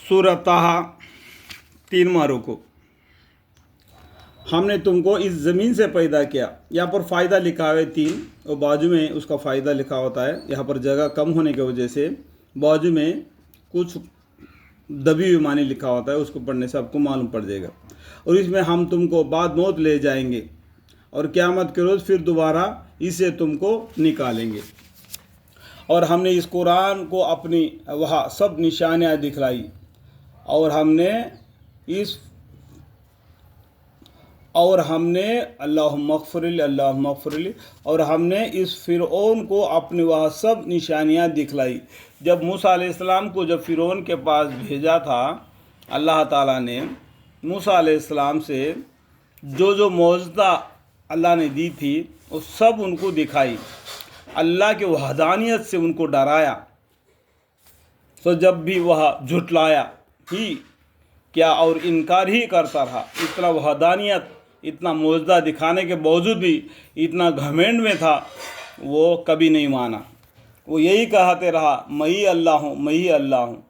सूरह ताहा 3वां रुकू। हमने तुमको इस ज़मीन से पैदा किया। यहाँ पर फ़ायदा लिखा है 3 और बाजू में उसका फ़ायदा लिखा होता है। यहाँ पर जगह कम होने की वजह से बाजू में कुछ दबी हुई मानी लिखा होता है, उसको पढ़ने से आपको मालूम पड़ जाएगा। और इसमें हम तुमको बाद मौत ले जाएंगे और क़यामत के रोज़ फिर दोबारा इसे तुमको निकालेंगे। और हमने इस कुरान को अपनी वहाँ सब निशानियाँ दिखलाई और हमने अल्लाहुम्मा अग़फ़िरली और हमने इस फ़िरऔन को अपने वहाँ सब निशानियाँ दिखलाई। जब मूसा अलैहिस्सलाम को जब फ़िरऔन के पास भेजा था, अल्लाह ताला ने मूसा अलैहिस्सलाम से जो मौजज़ा अल्लाह ने दी थी वो सब उनको दिखाई, अल्लाह की वहदानियत से उनको डराया। तो जब भी वह झुटलाया ही क्या और इनकार ही करता रहा, इतना वहदानियत, इतना मौजज़ा दिखाने के बावजूद भी इतना घमंड में था, वो कभी नहीं माना। वो यही कहते रहा, मैं ही अल्लाह हूँ, मैं ही अल्लाह हूँ।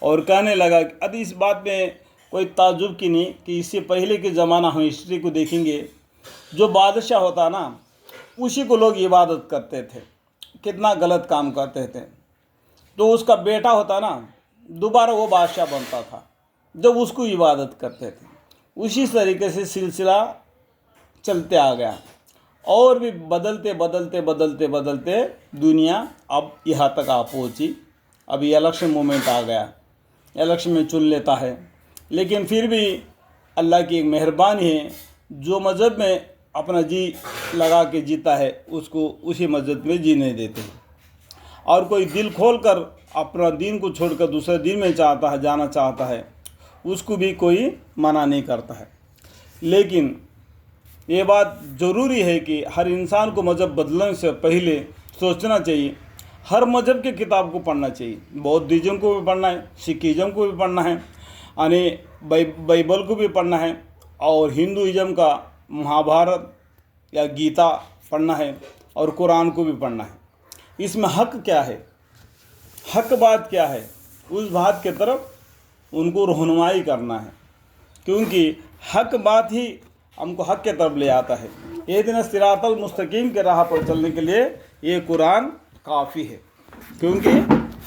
और कहने लगा कि अब इस बात में कोई ताज्जुब की नहीं कि इससे पहले के ज़माना हम हिस्ट्री को देखेंगे, जो बादशाह होता ना उसी को लोग इबादत करते थे, कितना गलत काम करते थे। तो उसका बेटा होता ना दोबारा वो बादशाह बनता था जब उसको इबादत करते थे। उसी तरीके से सिलसिला चलते आ गया और भी बदलते दुनिया अब यहाँ तक आ पहुँची। अभी इलेक्शन मोमेंट आ गया, इलेक्शन में चुन लेता है, लेकिन फिर भी अल्लाह की एक मेहरबानी है, जो मज़हब में अपना जी लगा के जीता है उसको उसी मस्जिद में जीने देते हैं। और कोई दिल खोल कर अपना दीन को छोड़कर दूसरे दीन में जाना चाहता है, उसको भी कोई मना नहीं करता है। लेकिन ये बात ज़रूरी है कि हर इंसान को मज़हब बदलने से पहले सोचना चाहिए, हर मज़हब के किताब को पढ़ना चाहिए। बौद्धिज़्म को भी पढ़ना है, सिखिज़्म को भी पढ़ना है, यानी बाइबल को भी पढ़ना है, और हिंदुइज़्म का महाभारत या गीता पढ़ना है, और कुरान को भी पढ़ना है। इसमें हक़ क्या है, हक़ बात क्या है, उस बात के तरफ उनको रहनुमाई करना है, क्योंकि हक़ बात ही हमको हक़ के तरफ ले आता है। ये दिन सिरातल मुस्तकीम के राह पर चलने के लिए ये कुरान काफ़ी है, क्योंकि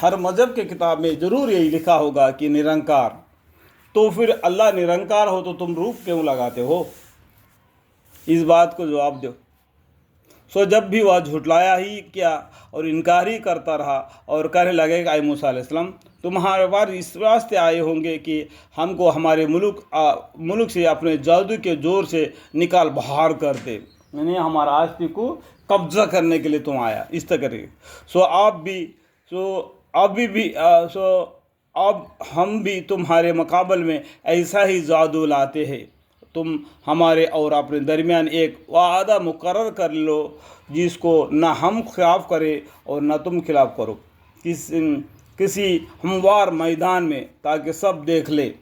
हर मज़हब के किताब में ज़रूर यही लिखा होगा कि निरंकार। तो फिर अल्लाह निरंकार हो तो तुम रूप क्यों लगाते हो, इस बात को जवाब दो। सो जब भी वह झुटलाया ही क्या और इनकार ही करता रहा और कहने लगेगा, आई मूसा अलैहिस्सलाम तुम्हारे पास इस वास्ते आए होंगे कि हमको हमारे मुल्क से अपने जादू के ज़ोर से निकाल बाहर कर दे, यानी हमारा आस्ती को कब्ज़ा करने के लिए तुम आया, इस तरह। अब हम भी तुम्हारे मुकाबले में ऐसा ही जादू लाते हैं। तुम हमारे और अपने दरमियान एक वादा मुकर्रर कर लो जिसको ना हम खिलाफ करें और ना तुम खिलाफ करो, किसी हमवार मैदान में, ताकि सब देख ले।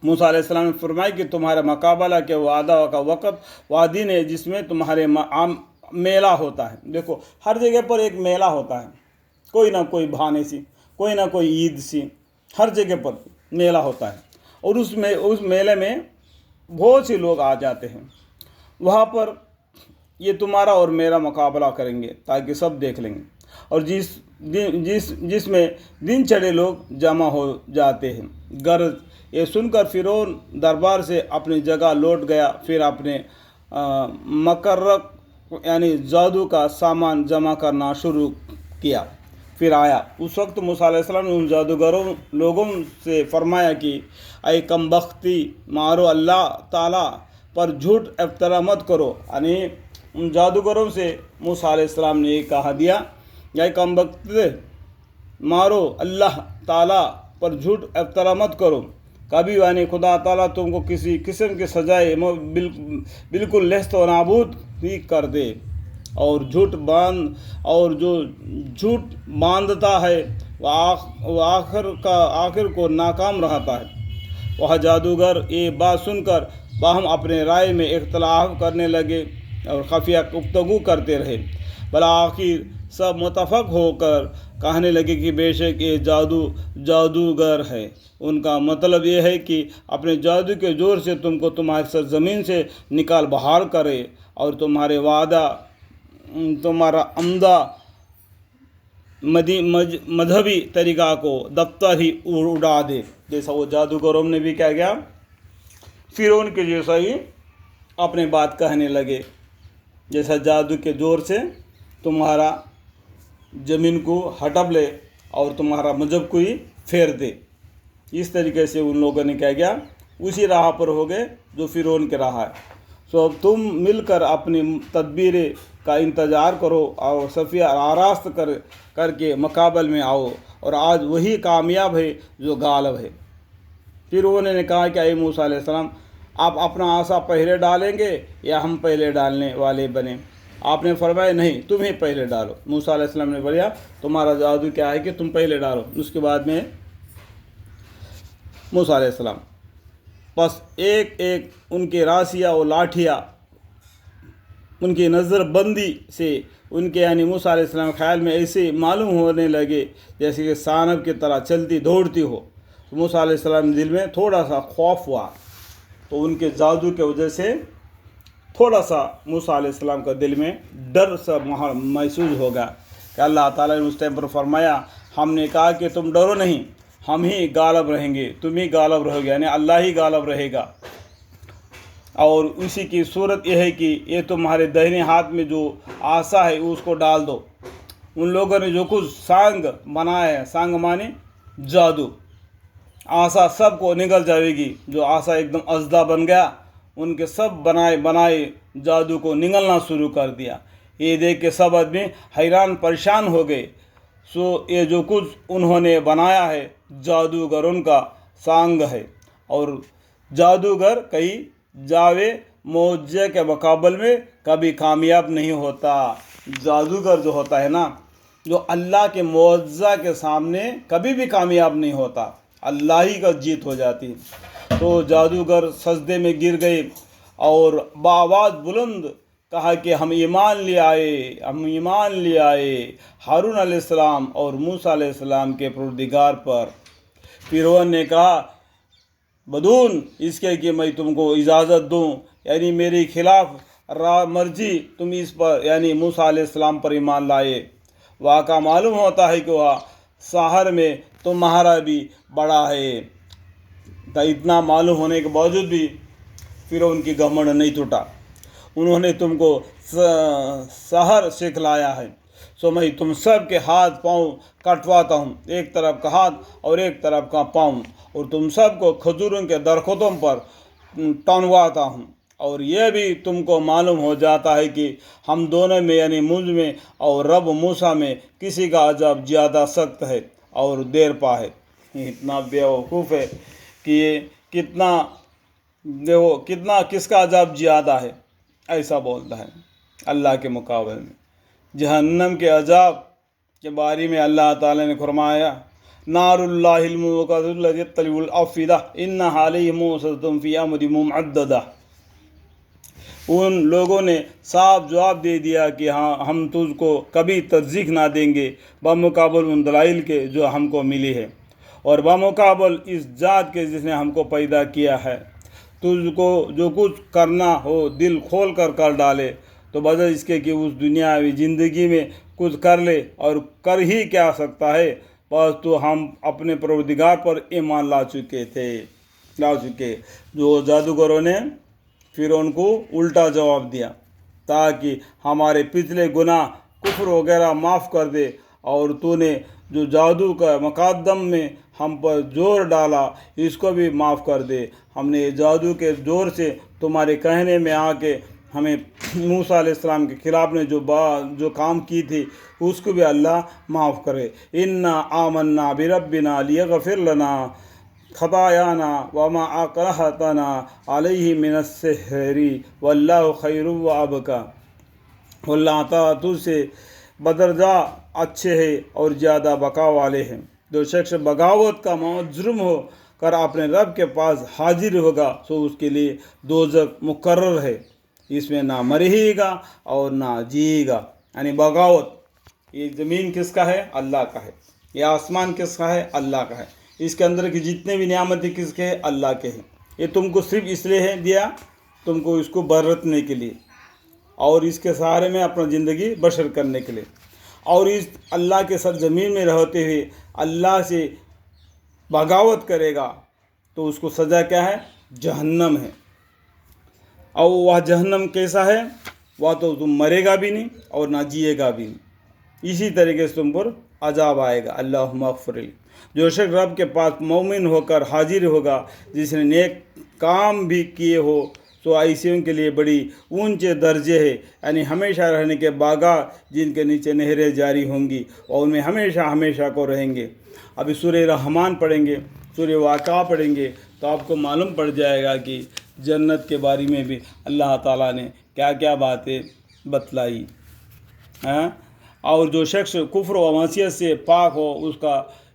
मूसा अलैहिस्सलाम ने फरमाया कि तुम्हारा मुकाबला के वादा का वक़्त वादिन है जिसमें तुम्हारे मेला होता है। देखो हर जगह पर एक मेला होता है, कोई ना कोई बहाने सी, कोई ना कोई ईद सी, हर जगह पर मेला होता है। और उस मेले में बहुत से लोग आ जाते हैं, वहाँ पर ये तुम्हारा और मेरा मुकाबला करेंगे ताकि सब देख लेंगे। और जिसमें दिन चढ़े लोग जमा हो जाते हैं। गर्ज ये सुनकर फ़िरौन दरबार से अपनी जगह लौट गया, फिर अपने मकर्रक यानी जादू का सामान जमा करना शुरू किया। फिर आया उस वक्त मूसा अलैहिस्सलाम ने उन जादूगरों लोगों से फरमाया कि ऐ कमबख्ती, मारो अल्लाह ताला पर झूठ इफ्तरा मत करो। यानी उन जादूगरों से मूसा अलैहिस्सलाम ने ये कहा दिया, ऐ कमबख्ती मारो अल्लाह ताला पर झूठ इफ्तरा मत करो, कभी यानी खुदा ताला तुमको किसी किस्म की सजाए बिल्कुल लहस्त व नाबूद ही कर दे। और जो झूठ बांधता है वह आखिर को नाकाम रहता है। वह जादूगर ये बात सुनकर बाहम अपने राय में इख्तलाफ करने लगे और खफिया गुफ्तगू करते रहे। भला आखिर सब मुतफक होकर کہنے لگے کہ بے شک یہ جادوگر ہے۔ ان کا مطلب یہ ہے کہ اپنے جادو کے زور سے تم کو تمہاری سرزمین سے نکال باہر کرے اور تمہارا عمدہ مذہبی طریقہ کو دفتر ہی اڑا دے۔ جیسا وہ جادوگروں نے بھی کیا گیا، فرعون کے جیسا ہی اپنے بات کہنے لگے، جیسا جادو کے زور سے تمہارا زمین کو ہٹپ لے اور تمہارا مذہب کو ہی پھیر دے۔ اس طریقے سے ان لوگوں نے کیا گیا، اسی راہ پر ہو گئے جو فرعون کے راہ ہے۔ سو اب تم مل کر اپنی تدبیر کا انتظار کرو اور صفیہ آراست کر کے مقابل میں آؤ، اور آج وہی کامیاب ہے جو غالب ہے۔ پھر انہوں نے کہا کہ اے موسیٰ علیہ السلام، آپ اپنا عصا پہلے ڈالیں گے یا ہم پہلے ڈالنے والے بنیں؟ آپ نے فرمایا نہیں، تم ہی پہلے ڈالو۔ موسیٰ علیہ السلام نے بولا تمہارا جادو کیا ہے کہ تم پہلے ڈالو۔ اس کے بعد میں موسیٰ علیہ السلام بس ایک ایک ان کے راسیہ اور لاٹھیاں ان کی نظر بندی سے ان کے یعنی موسیٰ علیہ السلام خیال میں ایسے معلوم ہونے لگے جیسے کہ سانپ کی طرح چلتی دوڑتی ہو۔ موسیٰ علیہ السلام دل میں تھوڑا سا خوف ہوا، تو ان کے جادو کے وجہ سے تھوڑا سا موسیٰ علیہ السلام کا دل میں ڈر سا محسوس ہوگا کہ اللہ تعالیٰ نے اس ٹائم پر فرمایا، ہم نے کہا کہ تم ڈرو نہیں، ہم ہی غالب رہیں گے، تم ہی غالب رہو گے، یعنی اللہ ہی غالب رہے گا۔ اور اسی کی صورت یہ ہے کہ یہ تمہارے دہنے ہاتھ میں جو عصا ہے اس کو ڈال دو۔ ان لوگوں نے جو کچھ سانگ بنایا ہے، سانگ مانے جادو، عصا سب کو نگل جائے گی۔ جو عصا ایک دم اژدھا بن گیا، ان کے سب بنائے جادو کو نگلنا شروع کر دیا۔ یہ دیکھ کے سب آدمی حیران پریشان ہو گئے۔ سو یہ جو کچھ انہوں نے بنایا ہے جادوگروں کا سانگ ہے، اور جادوگر کئی جاوے معجزے کے مقابل میں کبھی کامیاب نہیں ہوتا۔ جادوگر جو ہوتا ہے نا، جو اللہ کے معجزہ کے سامنے کبھی بھی کامیاب نہیں ہوتا، اللہ ہی کا جیت ہو جاتی۔ تو جادوگر سجدے میں گر گئے اور بآواز بلند کہا کہ ہم ایمان لے آئے ہارون علیہ السلام اور موسیٰ علیہ السلام کے پروردگار پر۔ فرعون نے کہا بدون اس کے کہ میں تم کو اجازت دوں، یعنی میری خلاف مرضی تم اس پر یعنی موسیٰ علیہ السلام پر ایمان لائے۔ واقعہ معلوم ہوتا ہے کہ وہ شہر میں تمہارا بھی بڑا ہے۔ تو اتنا معلوم ہونے کے باوجود بھی فرعون کی گھمنڈ نہیں ٹوٹا۔ انہوں نے تم کو سحر سکھلایا ہے، سو میں تم سب کے ہاتھ پاؤں کٹواتا ہوں، ایک طرف کا ہاتھ اور ایک طرف کا پاؤں، اور تم سب کو کھجوروں کے درختوں پر ٹنگواتا ہوں۔ اور یہ بھی تم کو معلوم ہو جاتا ہے کہ ہم دونوں میں یعنی مجھ میں اور رب موسیٰ میں کسی کا عذاب زیادہ سخت ہے اور دیر پا ہے۔ اتنا بیوقوف ہے کہ یہ کتنا کس کا عذاب زیادہ ہے، ایسا بولتا ہے اللہ کے مقابلے میں۔ جہنم کے عذاب کے بارے میں اللہ تعالیٰ نے فرمایا، نار اللہ الموقد الذی تطلع الافئدہ انہا علیہم موصدۃ فی امد ممددہ۔ ان لوگوں نے صاف جواب دے دیا کہ ہاں ہم تجھ کو کبھی ترجیح نہ دیں گے بمقابل ان دلائل کے جو ہم کو ملی ہے، اور بمقابل اس ذات کے جس نے ہم کو پیدا کیا ہے۔ تجھ کو جو کچھ کرنا ہو دل کھول کر ڈالے، تو بجائے اس کے کہ اس دنیاوی زندگی میں کچھ کر لے، اور کر ہی کیا سکتا ہے، بس تو ہم اپنے پروردگار پر ایمان لا چکے۔ جو جادوگروں نے فرعون کو الٹا جواب دیا تاکہ ہمارے پچھلے گناہ کفر وغیرہ معاف کر دے، اور تو نے جو جادو کا مقدم میں ہم پر زور ڈالا اس کو بھی معاف کر دے۔ ہم نے جادو کے زور سے تمہارے کہنے میں آ کے ہمیں موسیٰ علیہ السلام کے خلاف نے جو کام کی تھی اس کو بھی اللہ معاف کرے۔ انا آمنا بربنا لیغفر لنا خطایانا وما اکرہتنا علیہ من السحر واللہ خیر وابقی۔ اللہ تعالیٰ تجھ سے بدرجہ اچھے ہیں اور زیادہ بقا والے ہیں۔ جو شخص بغاوت کا مجرم ہو کر اپنے رب کے پاس حاضر ہوگا، سو اس کے لیے دوزخ مقرر ہے، اس میں نہ مرے گا اور نہ جیے گا۔ یعنی بغاوت ये ज़मीन किसका है? अल्लाह का है। ये आसमान किसका है? अल्लाह का है। इसके अंदर की जितने भी नियामतें किसके हैं? अल्लाह के हैं। ये तुमको सिर्फ इसलिए है दिया, तुमको इसको बरतने के लिए और इसके सहारे में अपना ज़िंदगी बसर करने के लिए। और इस अल्लाह के सरजमीन में रहते हुए अल्लाह से बगावत करेगा तो उसको सज़ा क्या है? जहन्नम है। और वह जहन्नम कैसा है? वह तो तुम मरेगा भी नहीं और ना जिएगा भी नहीं। इसी तरीके से तुम पर अजाब आएगा। अल्लाहुम्मा अग़फ़िर ली। जो शख्स रब के पास मोमिन होकर हाजिर होगा, जिसने नेक काम भी किए हो, तो ऐसियों के लिए बड़ी ऊंचे दर्जे है, यानी हमेशा रहने के बागात जिनके नीचे नहरें जारी होंगी और उनमें हमेशा हमेशा को रहेंगे। अभी सूरह रहमान पढ़ेंगे, सूरह वाक़ा पढ़ेंगे तो आपको मालूम पड़ जाएगा कि जन्नत के बारे में भी अल्लाह ताला ने क्या क्या बातें बतलाई हैं। और जो शख्स कुफ्र व मासियत से पाक हो उसका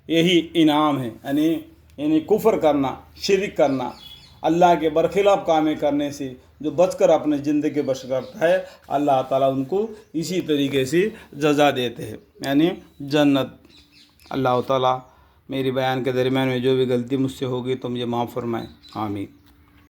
यही इनाम है, यानी कुफ्र करना, शिरक करना, अल्लाह के बरखिलाफ़ कामें करने से जो बचकर अपने ज़िंदगी बसर करता है, अल्लाह ताला उनको इसी तरीके से जज़ा देते हैं, यानी जन्नत। अल्लाह ताला मेरी बयान के दरमियान में जो भी गलती मुझसे होगी तो मुझे माफ़ फरमाएं। आमीन।